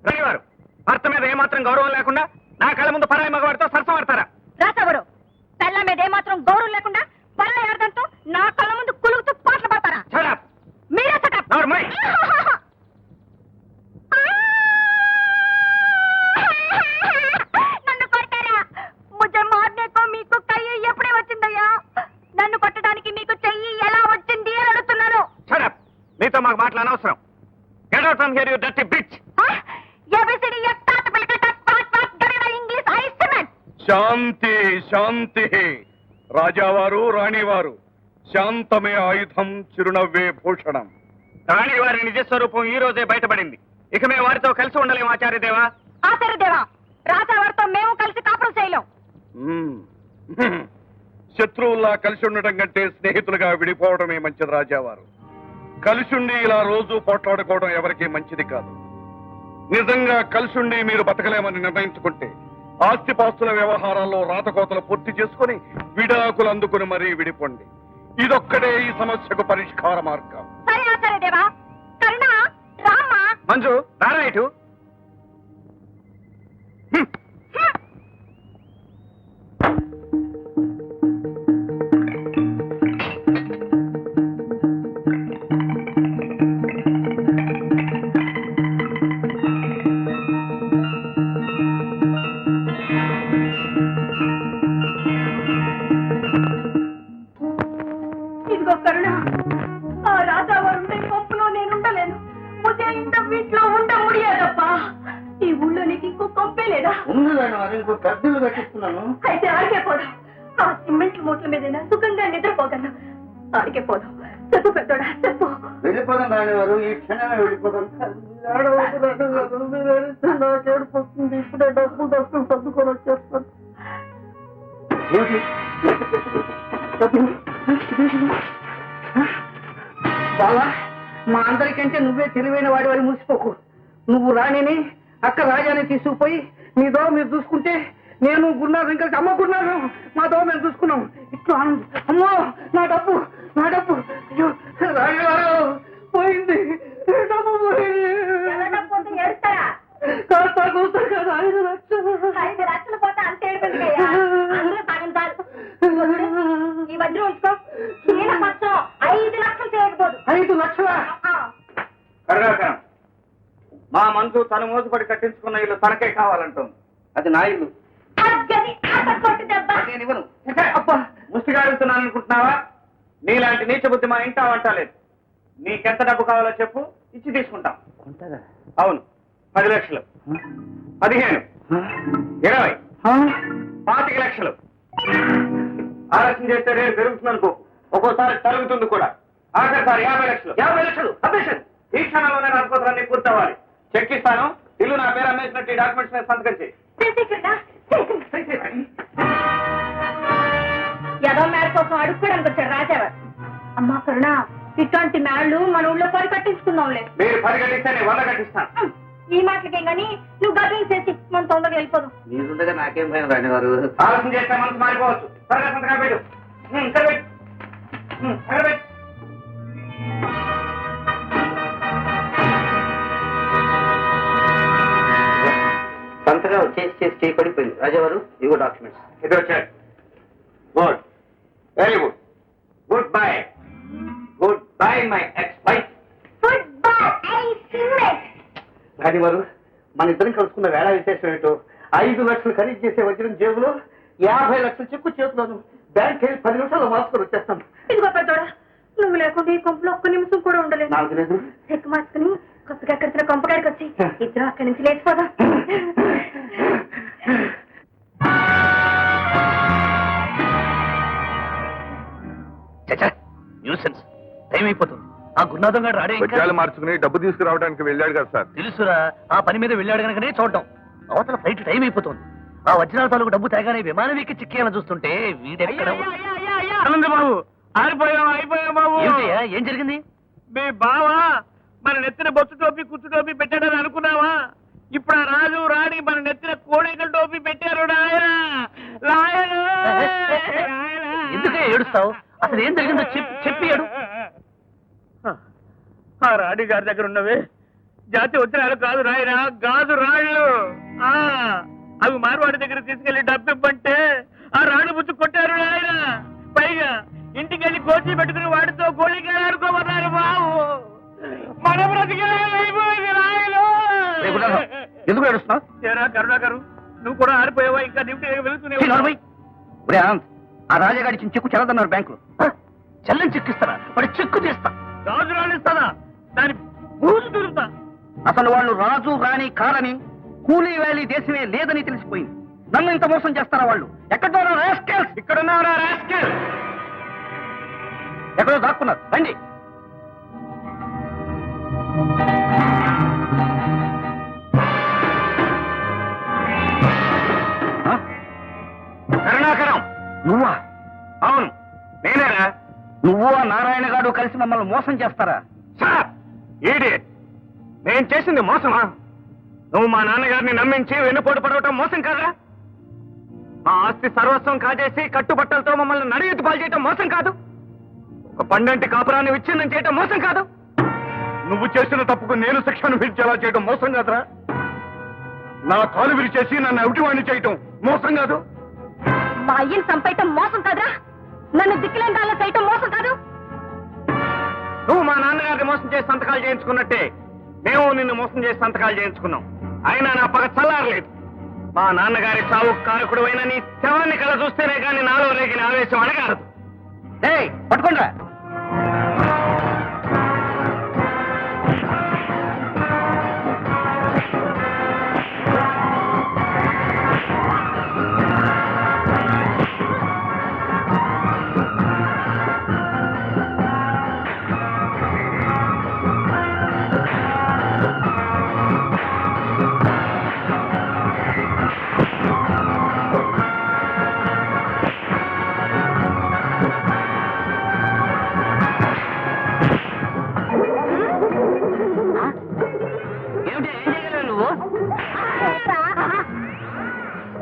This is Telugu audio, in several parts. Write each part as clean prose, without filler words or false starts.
రాణివారు భర్త మీద ఏమాత్రం గౌరవం లేకుండా నా కళ్ళ ముందు పరాయి మగవాడితో సరసమాడతారా? రాసవరు పెళ్ళ మీద ఏమాత్రం గౌరవం లేకుండా పరాయి ఆడదంతో నా కళ్ళ ముందు కులుగుతూ పాటలు పడతారా? మీరే నన్ను కొట్టారా? ముझे मारने को మీకు కయ్యి ఎప్పుడే వచ్చిందయ్యా? నన్ను కొట్టడానికి మీకు చెయ్యి ఎలా వచ్చింది అని అడుగుతున్నాను. మీతో మాకు మాటలు అనవసరం. Get out from here, you dirty bitch! శాంతి శాంతి. రాజావారు రాణివారు శాంతమే ఆయుధం, చిరునవ్వే భూషణం. రాణివారి నిజస్వరూపం ఈ రోజే బయటపడింది. ఇక మేము వారితో కలిసి ఉండలేము ఆచార్యదేవా. ఆచార్యదేవా, రాజావారితో మేము కలిసి కాపురం చేయలేం. శత్రువుల్లా కలిసి ఉండటం కంటే స్నేహితులుగా విడిపోవడమే మంచిది రాజావారు. కలిసుండి ఇలా రోజు పోట్లాడుకోవడం ఎవరికీ మంచిది కాదు. నిజంగా కలిసుండి మీరు బతకలేమని నిర్ణయించుకుంటే ఆస్తిపాస్తుల వ్యవహారాల్లో రాతకోతలు పూర్తి చేసుకుని విడాకులు అందుకుని మరీ విడిపోండి. ఇదొక్కడే ఈ సమస్యకు పరిష్కార మార్గం. మంజు రారా ఇటు. అయితే ఆడికే పోదాం. ఆ సిమెంట్ మూట్ల మీద సుఖంగా నిద్రపోగలను. ఆడికే పోదాం. చెప్పు పెద్దోడా, చెప్పు. వెళ్ళిపోదాం రాణివారు, ఈ క్షణమే వెళ్ళిపోదాం. నాకేడుపోతుంది. ఇప్పుడే డబ్బులు సర్దుకొని వచ్చేస్తాను. బావా, మా అందరికంటే నువ్వే తెలివైన వాడి వారి మురిసిపోకు. నువ్వు రాణిని అక్క రాజాని తీసుకుపోయి మీ దోవ మీరు చూసుకుంటే నేను గురునాథం కలిసి అమ్మ గురునాథం మా దోవ మేము చూసుకున్నాం. ఇట్లా అమ్మో నా డబ్బు అయ్యో రాజావారు పోయింది. డబ్బు పోయింది. 5 లక్షలు పోతే అంతే ఏడిపోయిందయ్యా. అందరూ సగం చాలు. ఈ మధ్య ఉంచుకో. 5 లక్షలు చేయకపోదు. 5 లక్షలా? మా మనసు తను మోసపడి కట్టించుకున్న ఇల్లు తనకే కావాలంటుంది. అది నా ఇల్లు. నేను ఇవ్వను. ముష్టిగా అడుగుతున్నాను అనుకుంటున్నావా? నీలాంటి నీచ బుద్ధి మా ఇంటా వంటలేదు. నీకెంత డబ్బు కావాలో చెప్పు, ఇచ్చి తీసుకుంటాం. అవును, 10 లక్షలు, 15, 20, 25 లక్షలు. ఆలోచన చేస్తే రేపు పెరుగుతుంది అనుకో. ఒక్కోసారి తరుగుతుంది కూడా. ఆఖరిసారి 50 లక్షలు. 50 లక్షలు అప్డేషన్. ఈ క్షణంలోనే రాజపత్రాన్ని పూర్తవ్వాలి. చెక్ ఇస్తాను. ఇల్లు నా పేరు అమ్మేసినట్టు డాక్యుమెంట్స్ మీద సంతకం చేయి. ఏదో మేడ కోసం అడుక్కోడానికి వచ్చాడు రాజావారు. అమ్మా కరుణ, ఇట్లాంటి మేళ్ళు మన ఊళ్ళో 10 కట్టించుకుందాంలే. మీరు 10 కట్టిస్తే నేను 100 కట్టిస్తాను. ఈ మాటలకేం గానీ నువ్వు గర్భం చేసి మనం తొందరగా వెళ్ళిపోదాం. మీరుండగా నాకేం భయం రాణివారు. ఆలోచన చేస్తే మనసు మారిపోవచ్చు. త్వరగా సంతకాలు పెట్టు. ఇక్కడ పెట్టు. అక్కడ పెట్టు. సంతగా చేసి పడిపోయింది. రాజావారు ఇగో డాక్యుమెంట్స్. ఇది వచ్చాడు. Good, very good. Good bye. Good bye my ex wife. Good bye I cigarette. రాజావారు, మన ఇద్దరం కలుసుకున్న వేళ విశేషం ఏంటో. 5 లక్షలు ఖరీదు చేసే వజ్రం జేబులో, 50 లక్షలు చెక్కు చేతులను. బ్యాంక్ వెళ్ళి 10 నిమిషాలు మార్చుకొని వచ్చేస్తాను. ఇదిగో పెద్దోడా, నువ్వు లేకుండా ఈ కొంపలో ఒక్క నిమిషం కూడా ఉండలేదు. నాకు లేదు. చెక్కు మార్చుకుని కొత్తగా కట్టిన కొంపగారికి వచ్చి ఇద్దరు అక్కడి నుంచి లేచిపోదాం. న్యూసెన్స్. టైం అయిపోతుంది. ఆ గురునాథం గారు రాడే. వజ్రాలు మార్చుకుని డబ్బు తీసుకురావడానికి వెళ్ళాడు కదా సార్. తెలుసురా, ఆ పని మీద వెళ్ళాడు కనుకనే చూడటం. అవతల ఫ్లైట్ టైం అయిపోతుంది. ఆ వజ్రాల తాలూకు డబ్బు తేగానే విమానం ఎక్కి చిక్కేయాలని చూస్తుంటే వీడెక్కడ. బాబు అయిపోయాం బాబు. ఏం జరిగింది? మీ బావా మన నెత్తిన బొచ్చు టోపీ కుచ్చు టోపీ పెట్టాడని అనుకున్నావా? ఇప్పుడు ఆ రాజు రాణి మన నెత్తిన కోడేకల టోపీ పెట్టారు. ఎందుకే ఏడుస్తావు? అసలు ఏం జరిగిందో చెప్పి. ఆ రాణి గారి దగ్గర ఉన్నవే జాతి వజ్రాలు కాదు రాయరా, గాజు రాళ్ళు. అవి మార్వాడి దగ్గర తీసుకెళ్లి డబ్బు ఇవ్వంటే ఆ రాళ్ళు పుచ్చు కొట్టారు రాయన. పైగా ఇంటికి వెళ్ళి కోచి పెట్టుకుని వాడితో గోళీకాయలు ఆడుకోమన్నారు బాబు. మన బ్రతికే రాయలు. ఎందుకు ఏడుస్తున్నావు? ఏరా కరుణాకరు, నువ్వు కూడా ఆరిపోయావా? ఇంకా డ్యూటీ వెళుతూనే. ఆ రాజాగాడి ఇచ్చిన చెక్కు చెల్లదన్నారు బ్యాంకులో. చెల్లని చెక్కు ఇస్తారా? వాడి చెక్కు తీస్తా. గాజు రాళ్ళు ఇస్తానా? దాని బూజు తిరుగుతా. అసలు వాళ్ళు రాజు రాణి కారని, కూలీ వ్యాలీ దేశమే లేదని తెలిసిపోయింది. నన్ను ఇంత మోసం చేస్తారా వాళ్ళు? ఎక్కడో ఇక్కడున్నారా రాస్కెల్? ఎక్కడో దాక్కున్నారు. రండి. కరుణాకరం నువ్వా? అవును నేనేరా. నువ్వు ఆ నారాయణ గారు కలిసి మమ్మల్ని మోసం చేస్తారా? సార్ ఏడి, నేను చేసింది మోసమా? నువ్వు మా నాన్నగారిని నమ్మించి వెన్నుపోటు పడవటం మోసం కాదా? మా ఆస్తి సర్వస్వం కాజేసి కట్టుబట్టలతో మమ్మల్ని నడియెత్తు పాలు చేయటం మోసం కాదు? ఒక పండంటి కాపురాన్ని విచ్ఛిన్నం చేయటం మోసం కాదు? నువ్వు చేసిన తప్పుకు నేను శిక్ష అనుభవించేలా చేయటం మోసం కాదురా? నా కాలు విరిచేసి నన్ను అవిటివాణ్ణి చేయటం మోసం కాదు? మా అయ్యని చంపేయటం మోసం కాదురా? నన్ను దిక్కులేంగాల్లో చేయటం మోసం కాదు? నువ్వు మా నాన్నగారిని మోసం చేసి సంతకాలు చేయించుకున్నట్టే మేము నిన్ను మోసం చేసి సంతకాలు చేయించుకున్నాం. అయినా నా పగ చల్లారలేదు. మా నాన్నగారి చావు కారకుడు అయిన నీ శవాన్ని కళ చూస్తేనే కానీ నాలో రేగిన ఆవేశం అడగారదు. పట్టుకోండి.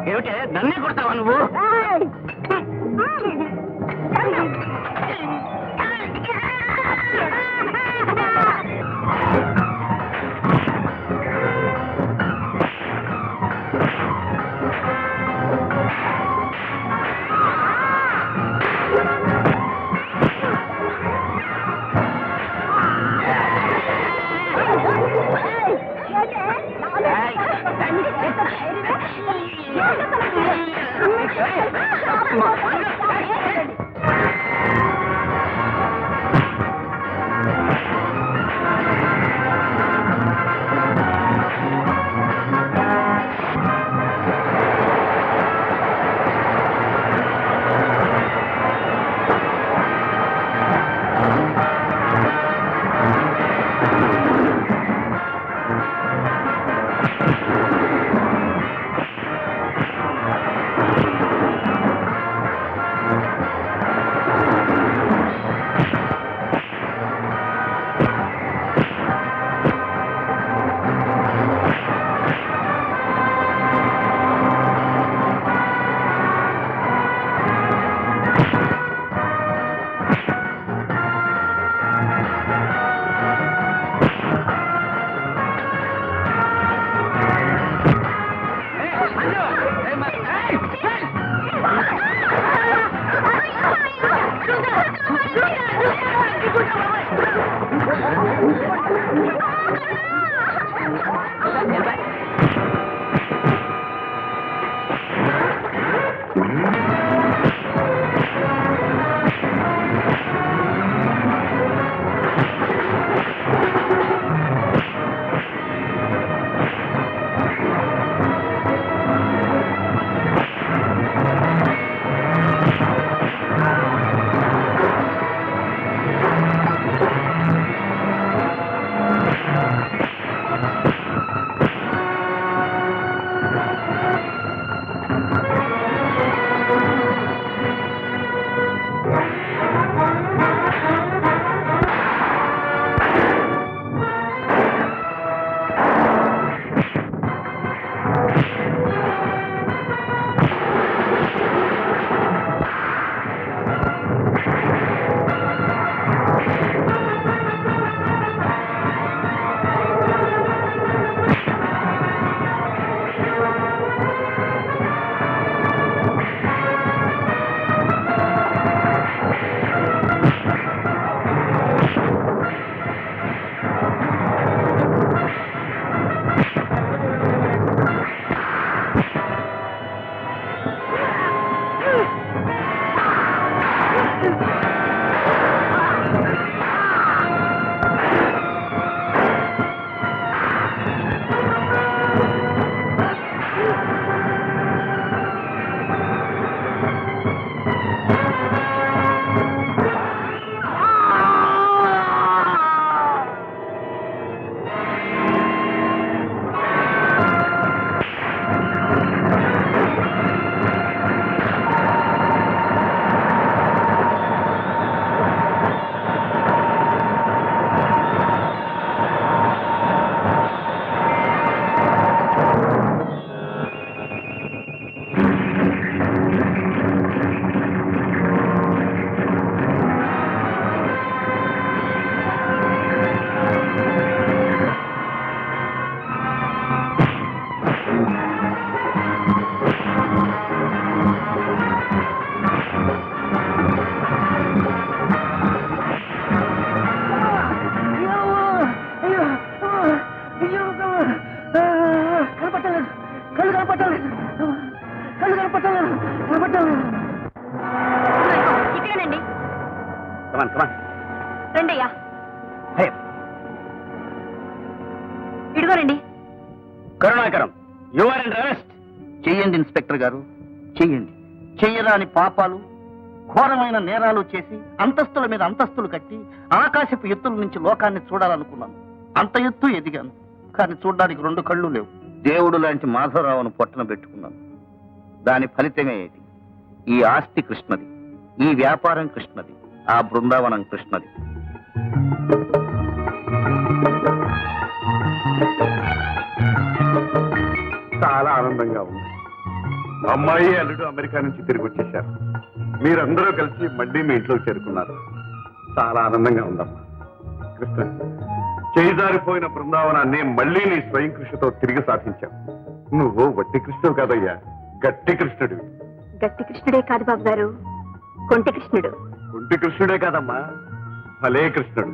ఏమిటి నన్నే కొడతావా నువ్వు? Hey! ఇదిగోనండి. Karunakaram, you are in arrest. చెయ్యండి ఇన్స్పెక్టర్ గారు, చెయ్యండి. చెయ్యరాని పాపాలు, ఘోరమైన నేరాలు చేసి అంతస్తుల మీద అంతస్తులు కట్టి ఆకాశపు ఎత్తుల నుంచి లోకాన్ని చూడాలనుకున్నాను. అంత ఎత్తు ఎదిగాను, కానీ చూడ్డానికి 2 కళ్ళు లేవు. దేవుడు లాంటి మాధవరావును పొట్టన పెట్టుకున్నాను. దాని ఫలితమే ఏది? ఈ ఆస్తి కృష్ణది, ఈ వ్యాపారం కృష్ణది, ఆ బృందావనం కృష్ణది. చాలా ఆనందంగా ఉంది. అమ్మాయి అల్లుడు అమెరికా నుంచి తిరిగి వచ్చేశారు. మీరందరూ కలిసి మళ్ళీ మీ ఇంట్లోకి చేరుకున్నారు. చాలా ఆనందంగా ఉందమ్మా. కృష్ణ, చేయిదారిపోయిన బృందావనాన్ని మళ్ళీ నీ స్వయం కృషితో తిరిగి సాధించావు. నువ్వు వట్టి కృష్ణుడు కాదయ్యా, గట్టి కృష్ణుడివి. గట్టి కృష్ణుడే కాదు బాబు గారు, కొంటి కృష్ణుడు. గుంటి కృష్ణుడే కాదమ్మా, భలే కృష్ణుడు.